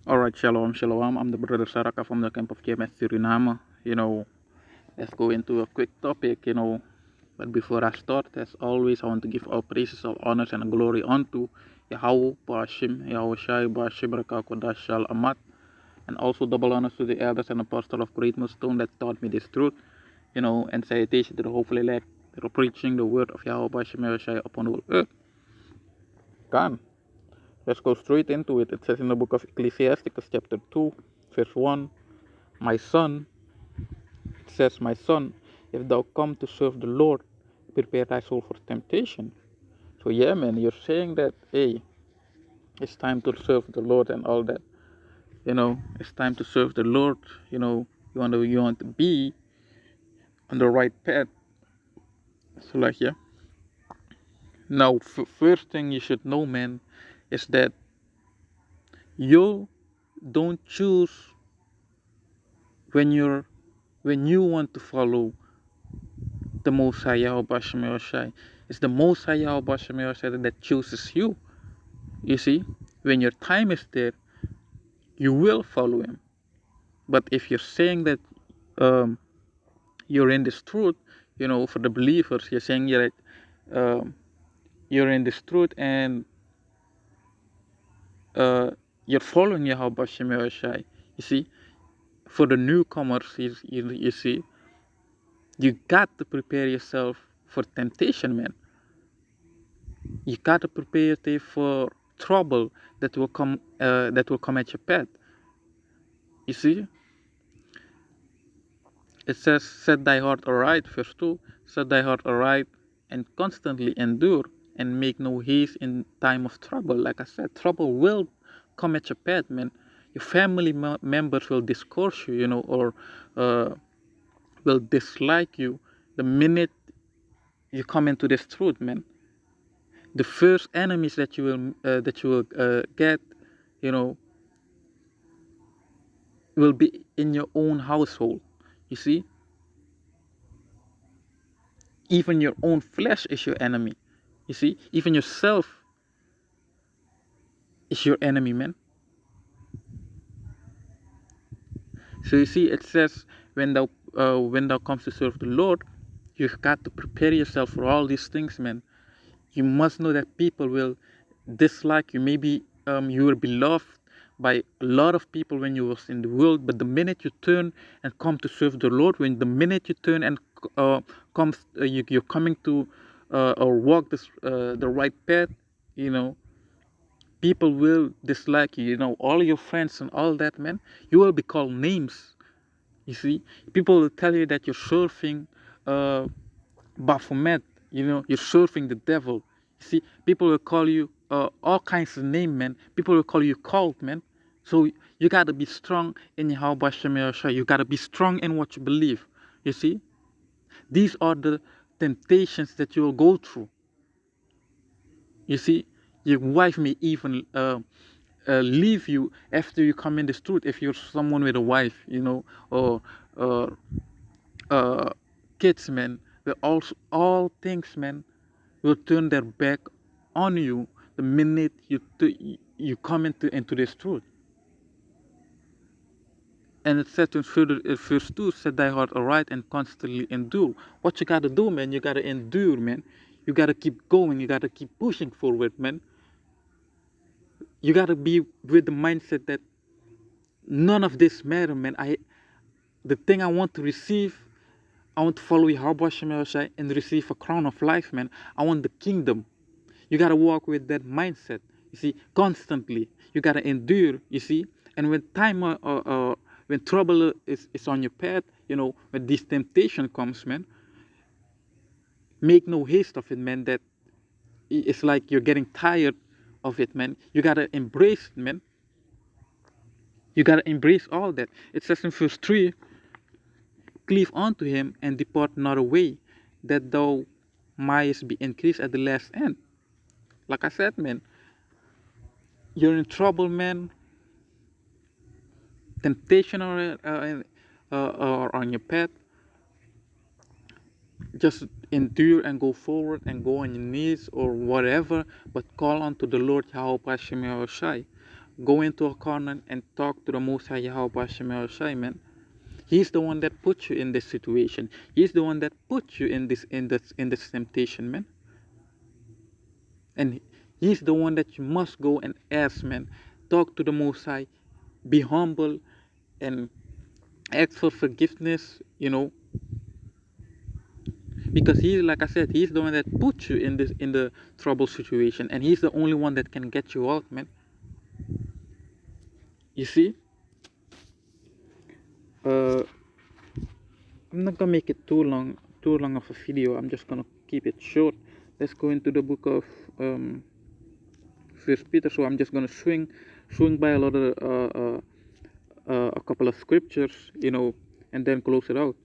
Alright, shalom, shalom. I'm the brother Saraka from the camp of JMS Suriname. Let's go into a quick topic, But before I start, as always, I want to give all praises, all honors, and glory unto Yahweh, Bashim, Yahweh Shai, Bashim, Rakakodash, Shal Amat, and also double honors to the elders and apostles of Great Millstone that taught me this truth, and salutation to the hopefully elect that are preaching the word of Yahweh, Bashim, Yahweh Shai upon the whole earth. Gone. Let's go straight into it. It says in the book of Ecclesiasticus, chapter 2, verse 1. My son, it says, my son, if thou come to serve the Lord, prepare thy soul for temptation. So yeah, man, you're saying that, hey, it's time to serve the Lord and all that. It's time to serve the Lord. You want to be on the right path. So like, yeah. Now, first thing you should know, man, is that you don't choose when you want to follow the Most High Yahweh Bashem Yahushai. It's the Most High Yahweh Bashem Yahushai that chooses you. You see, when your time is there, you will follow Him. But if you're saying that um, you're in this truth, for the believers, you're saying um, you're in this truth and uh, you're following Yahweh Bashem Yahushai. You see, for the newcomers, you see, you got to prepare yourself for temptation, man. You got to prepare yourself for trouble that will come at your path. You see, it says, set thy heart aright, verse 2, set thy heart aright and constantly endure and make no haste in time of trouble. Like I said, trouble will come at your path, man. Your family members will discourse you, or will dislike you the minute you come into this truth, man. The first enemies that you will get, you know, will be in your own household. You see, even your own flesh is your enemy. You see, even yourself is your enemy, man. So you see, it says when thou comes to serve the Lord, you've got to prepare yourself for all these things, man. You must know that people will dislike you. Maybe you were beloved by a lot of people when you was in the world, but the minute you turn and come to serve the Lord, when the minute you turn and you're coming to or walk the right path, you know, people will dislike you. All your friends and all that, man. You will be called names. You see, people will tell you that you're surfing Baphomet. You're surfing the devil. You see, people will call you all kinds of names, man. People will call you cult, man. So you gotta be strong in Yahweh Shem Yahushua. You gotta be strong in what you believe. You see, these are the temptations that you will go through. You see, your wife may even leave you after you come in this truth if you're someone with a wife, or uh, uh, kids, man. But also all things, man, will turn their back on you the minute you come into this truth. And it says in verse 2, set thy heart aright and constantly endure. What you gotta do, man, you gotta endure, man. You gotta keep going, you gotta keep pushing forward, man. You gotta be with the mindset that none of this matter, man. The thing I want to receive, I want to follow Yahweh Shemel and receive a crown of life, man. I want the kingdom. You gotta walk with that mindset. You see, constantly. You gotta endure. You see, and when trouble is on your path, when this temptation comes, man, make no haste of it, man. That it's like you're getting tired of it, man. You gotta embrace it, man. You gotta embrace all that. It says in verse 3, cleave unto him and depart not away, that thou mightest be increased at the last end. Like I said, man, you're in trouble, man. Temptation or on your path. Just endure and go forward and go on your knees or whatever, but call unto the Lord Yahweh Hashem Yahushai. go into a corner and talk to the Most High Yahweh Shemel Shai, man. He's the one that put you in this situation. He's the one that put you in this temptation, man. And he's the one that you must go and ask, man. Talk to the Most High, be humble, and ask for forgiveness, because he, like I said, he's the one that put you in the trouble situation, and he's the only one that can get you out, man. You see, I'm not gonna make it too long of a video. I'm just gonna keep it short. Let's go into the book of First Peter. So I'm just gonna swing by a lot of a couple of scriptures, and then close it out.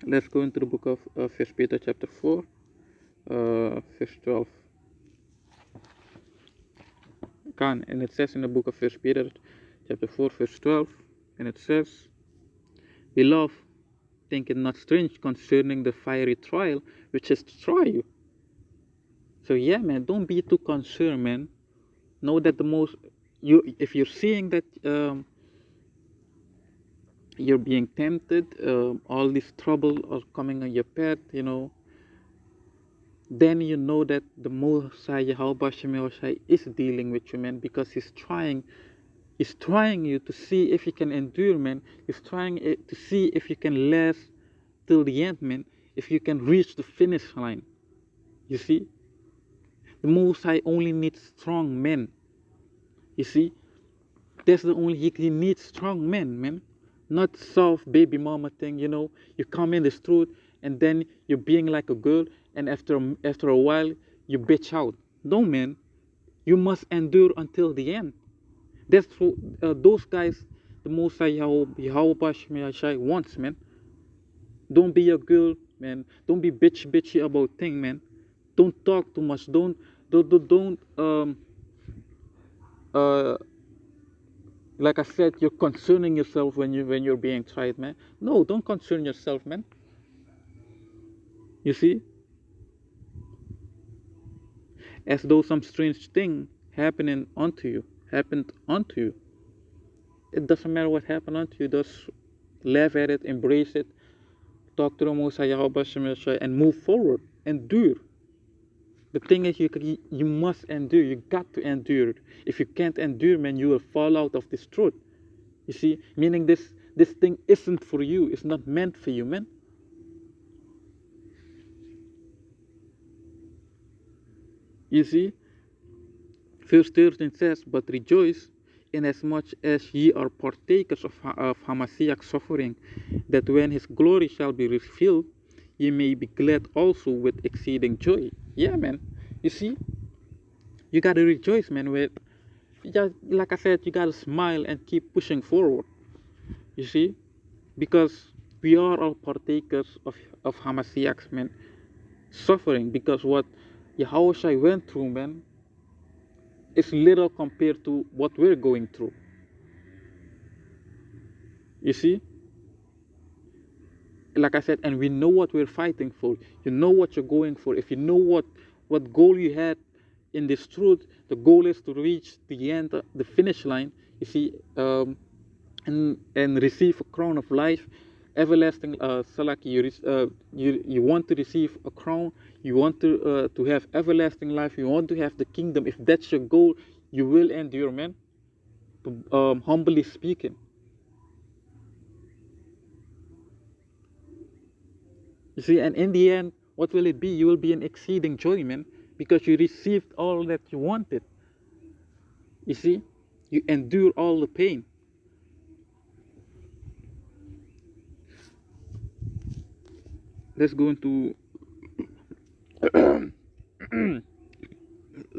Let's go into the book of First Peter chapter 4, verse 12. And it says in the book of First Peter chapter 4, verse 12, and it says, Beloved, think it not strange concerning the fiery trial which is to try you. So yeah, man, don't be too concerned, man. Know that if you're seeing that you're being tempted, all this trouble are coming on your path, then you know that the Most High Yahweh Shai is dealing with you, man, because he's trying you to see if you can endure, man. He's trying to see if you can last till the end, man, if you can reach the finish line. You see, the Most High only needs strong men. You see, that's the only, he needs strong men, man. Not soft baby mama thing, you come in the street and then you're being like a girl, and after a while you bitch out. No, man, you must endure until the end. That's what those guys the Most High Yahweh wants, man. Don't be a girl, man. Don't be bitchy about things, man. Don't talk too much. Don't like I said, you're concerning yourself when you're being tried, man. No, don't concern yourself, man. You see, as though some strange thing happened unto you. It doesn't matter what happened unto you. Just laugh at it, embrace it, talk to the Most High Yahweh, and move forward. Endure. The thing is, you must endure. You got to endure. If you can't endure, man, you will fall out of this truth. You see, meaning this thing isn't for you. It's not meant for you, man. You see, verse 13 says, But rejoice inasmuch as ye are partakers of Hamashiach's suffering, that when his glory shall be revealed, ye may be glad also with exceeding joy. Yeah, man. You see, you gotta rejoice, man. Like I said, you gotta smile and keep pushing forward. You see, because we are all partakers of Hamashiach's, man, suffering, because what Yahweh went through, man, is little compared to what we're going through. You see, like I said, and we know what we're fighting for. You know what you're going for. If you know what goal you had in this truth, the goal is to reach the end, the finish line. You see, and receive a crown of life, everlasting. Salaki, you want to receive a crown. You want to have everlasting life. You want to have the kingdom. If that's your goal, you will endure, man. Humbly speaking. You see, and in the end, what will it be? You will be in exceeding joy, man, because you received all that you wanted. You see, you endure all the pain. Let's go into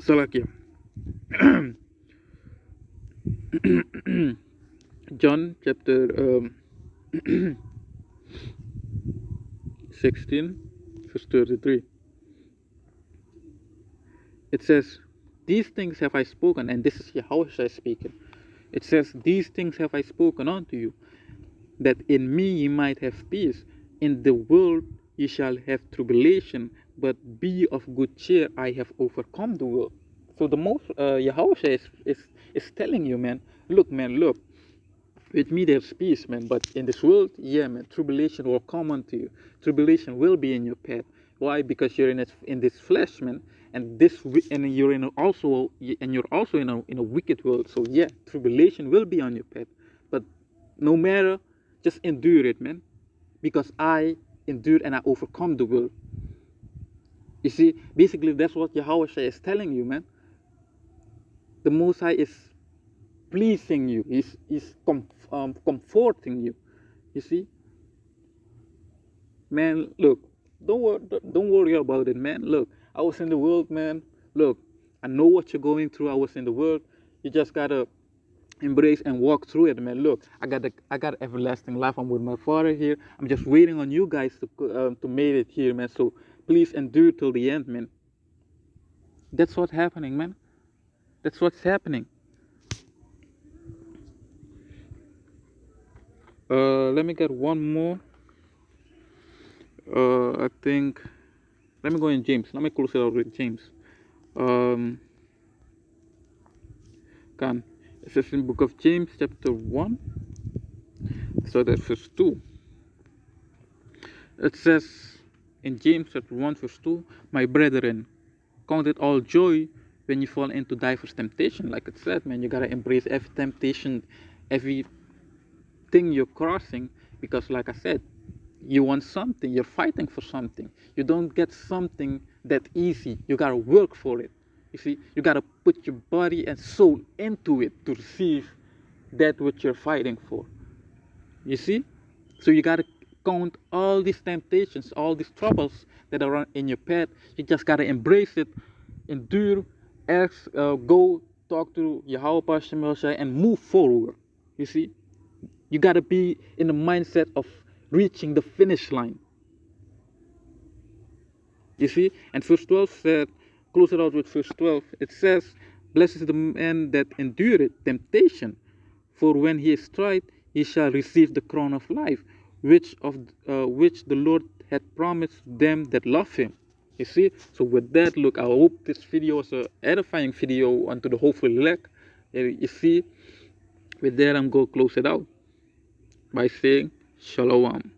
Salakia. John chapter 16, verse 33. It says, These things have I spoken, and this is Yahweh speaking. It says, These things have I spoken unto you, that in me ye might have peace. In the world ye shall have tribulation, but be of good cheer, I have overcome the world. So the most Yahweh is telling you, man, look, with me there's peace, man, but in this world, yeah, man, tribulation will come unto you. Tribulation will be in your path. Why? Because you're in this flesh, man, and and you're also in a wicked world. So yeah, tribulation will be on your path, but no matter, just endure it, man, because I endured and I overcome the world. You see, basically that's what Yahweh is telling you, man. The Most High is pleasing you. He's comforting you. You see, man. Look, don't worry about it, man. Look, I was in the world, man. Look, I know what you're going through. I was in the world. You just gotta embrace and walk through it, man. Look, I got everlasting life. I'm with my Father here. I'm just waiting on you guys to make it here, man. So please endure till the end, man. That's what's happening, man. That's what's happening. Let me get one more. I think. Let me go in James. Let me close it out with James. Can. It says in book of James, chapter 1. So that's verse 2. It says in James chapter 1, verse 2, my brethren, count it all joy when you fall into diverse temptation. Like it said, man, you gotta embrace every temptation, everything you're crossing, because like I said, you want something, you're fighting for something. You don't get something that easy. You gotta work for it. You see, you gotta put your body and soul into it to receive that which you're fighting for. You see? So you gotta count all these temptations, all these troubles that are in your path. You just gotta embrace it, endure, ask, go talk to Yahweh Pastor Moshe and move forward. You see? You gotta be in the mindset of reaching the finish line. You see? And verse 12 said, close it out with verse 12. It says, blessed is the man that endureth temptation, for when he is tried, he shall receive the crown of life, which the Lord had promised them that love him. You see? So with that, look, I hope this video was an edifying video unto the hopeful elect. You see? With that, I'm going to close it out by saying, Shalom.